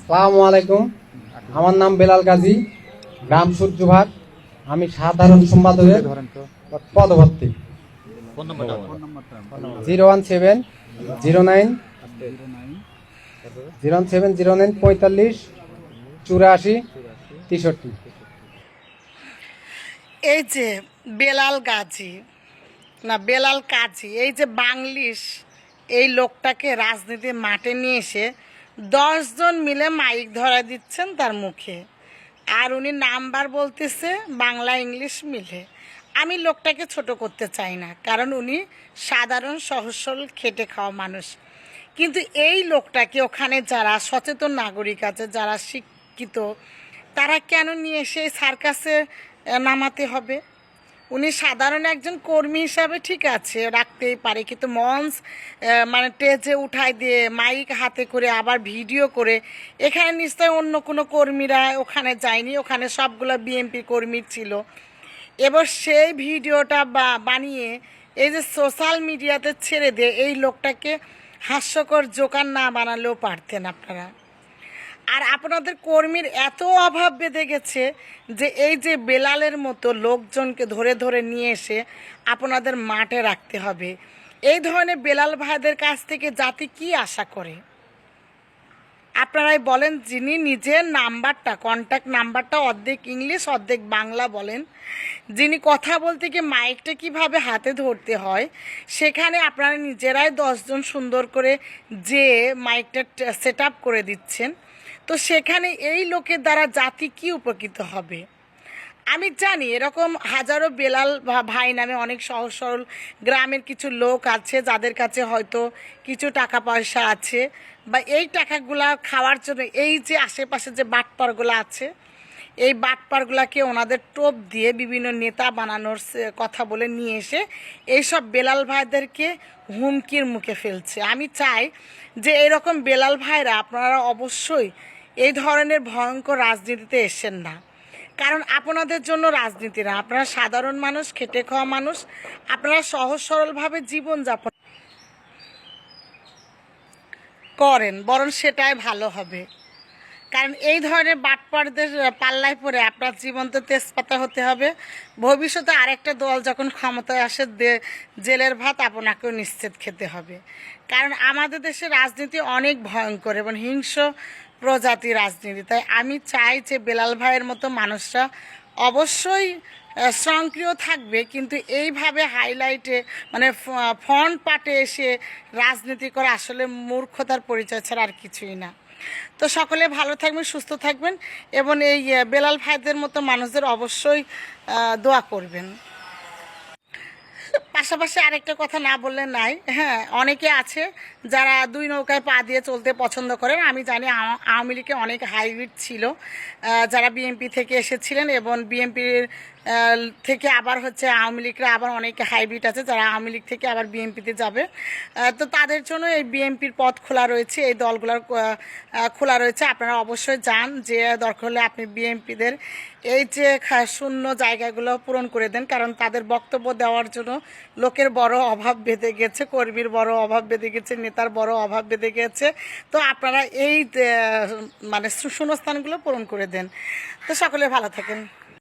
আসসালামু আলাইকুম। আমার নাম বেলাল গাজী, গ্রাম সূর্যভাগ। আমি সাধারণ সম্পাদকের পদপ্রার্থী। 01709 45 84 63। এই যে বেলাল গাজী না বেলাল কাজী, এই যে বাংলিশ, এই লোকটাকে রাজনীতির মাঠে নিয়ে এসে 10 জন মিলে মাইক ধরা দিচ্ছেন তার মুখে, আর উনি নাম্বার বলতেছে বাংলা ইংলিশ মিলে। আমি লোকটাকে ছোট করতে চাই না, কারণ উনি সাধারণ সহজ সরল খেটে খাওয়া মানুষ। কিন্তু এই লোকটাকে ওখানে যারা সচেতন নাগরিক আছে, যারা শিক্ষিত, তারা কেন নিয়ে এসে সার্কাসে নামাতে হবে? উনি সাধারণ একজন কর্মী হিসাবে ঠিক আছে, রাখতেই পারে, কিন্তু মঞ্চ মানে স্টেজে উঠাই দিয়ে মাইক হাতে করে আবার ভিডিও করে, এখানে নিশ্চয়ই অন্য কোনো কর্মীরা ওখানে যায়নি, ওখানে সবগুলো বিএনপি কর্মী ছিল। এবার সেই ভিডিওটা বানিয়ে এই যে সোশ্যাল মিডিয়াতে ছেড়ে দিয়ে এই লোকটাকে হাস্যকর জোকার না বানালেও পারতেন আপনারা। আর আপনাদের কর্মীর এত অভাব বেঁধে গেছে যে এই যে বেলালের মতো লোকজনকে ধরে ধরে নিয়ে এসে আপনাদের মাঠে রাখতে হবে। এই ধরনের বেলাল ভাইদের কাছ থেকে জাতি কি আশা করে? আপনারাই বলেন। যিনি নিজের নাম্বারটা, কন্ট্যাক্ট নাম্বারটা অর্ধেক ইংলিশ অর্ধেক বাংলা বলেন, যিনি কথা বলতে গিয়ে মাইকটা কিভাবে হাতে ধরতে হয় সেখানে আপনারা নিজেরাই 10 জন সুন্দর করে যে মাইকটা সেট আপ করে দিচ্ছেন, তো সেখানে এই লোকের দ্বারা জাতি কি উপকৃত হবে? আমি জানি এরকম হাজারো বেলাল ভাই নামে অনেক সহজ সরল গ্রামের কিছু লোক আছে যাদের কাছে হয়তো কিছু টাকা পয়সা আছে, বা এই টাকাগুলা খাওয়ার জন্য এই যে আশেপাশে যে বাটপারগুলো আছে, এই বাটপারগুলোকে ওনাদের টোপ দিয়ে বিভিন্ন নেতা বানানোর কথা বলে নিয়ে এসে এইসব বেলাল ভাইদেরকে হুমকির মুখে ফেলছে। আমি চাই যে এরকম বেলাল ভাইরা আপনারা অবশ্যই এই ধরনের ভয়ঙ্কর রাজনীতিতে এসেন না, কারণ আপনাদের জন্য রাজনীতি না, আপনারা সাধারণ মানুষ, খেটে খাওয়া মানুষ, আপনারা সহজ সরলভাবে জীবনযাপন করেন, বরং সেটাই ভালো হবে। কারণ এই ধরনের বাটপারদের পাল্লায় পড়ে আপনার জীবন তো তেজপাতা হতে হবে। ভবিষ্যতে আরেকটা দল যখন ক্ষমতায় আসে জেলের ভাত আপনাকেও নিশ্চিত খেতে হবে। কারণ আমাদের দেশের রাজনীতি অনেক ভয়ঙ্কর এবং হিংস্র প্রজাতির রাজনীতি। তাই আমি চাই যে বেলাল ভাইয়ের মতো মানুষরা অবশ্যই সক্রিয় থাকবে, কিন্তু এইভাবে হাইলাইটে মানে ফ্রন্ট পার্টে এসে রাজনীতি করা আসলে মূর্খতার পরিচয় ছাড়া আর কিছুই না। তো সকলে ভালো থাকবেন, সুস্থ থাকবেন, এবং এই বেলাল ভাইদের মতো মানুষদের অবশ্যই দোয়া করবেন। পাশাপাশি আরেকটা কথা না বললে নাই, হ্যাঁ, অনেকে আছে যারা দুই নৌকায় পা দিয়ে চলতে পছন্দ করেন। আমি জানি আওয়ামী লীগে অনেক হাইব্রিড ছিল যারা বিএনপি থেকে এসেছিলেন, এবং বিএনপির থেকে আবার হচ্ছে আওয়ামী লীগরা আবার অনেকে হাইব্রিড আছে যারা আওয়ামী লীগ থেকে আবার বিএনপিতে যাবে। তো তাদের জন্য এই বিএনপির পথ খোলা রয়েছে, এই দলগুলোর খোলা রয়েছে। আপনারা অবশ্যই যান, যে দরকার হলে আপনি বিএনপিদের এই যে শূন্য জায়গাগুলো পূরণ করে দেন, কারণ তাদের বক্তব্য দেওয়ার জন্য লোকের বড় অভাব বেঁধে গেছে, কর্মীর বড় অভাব বেঁধে গেছে, নেতার বড় অভাব বেঁধে গেছে। তো আপনারা এই মানে শূন্যস্থানগুলো পূরণ করে দেন। তো সকলে ভালো থাকেন।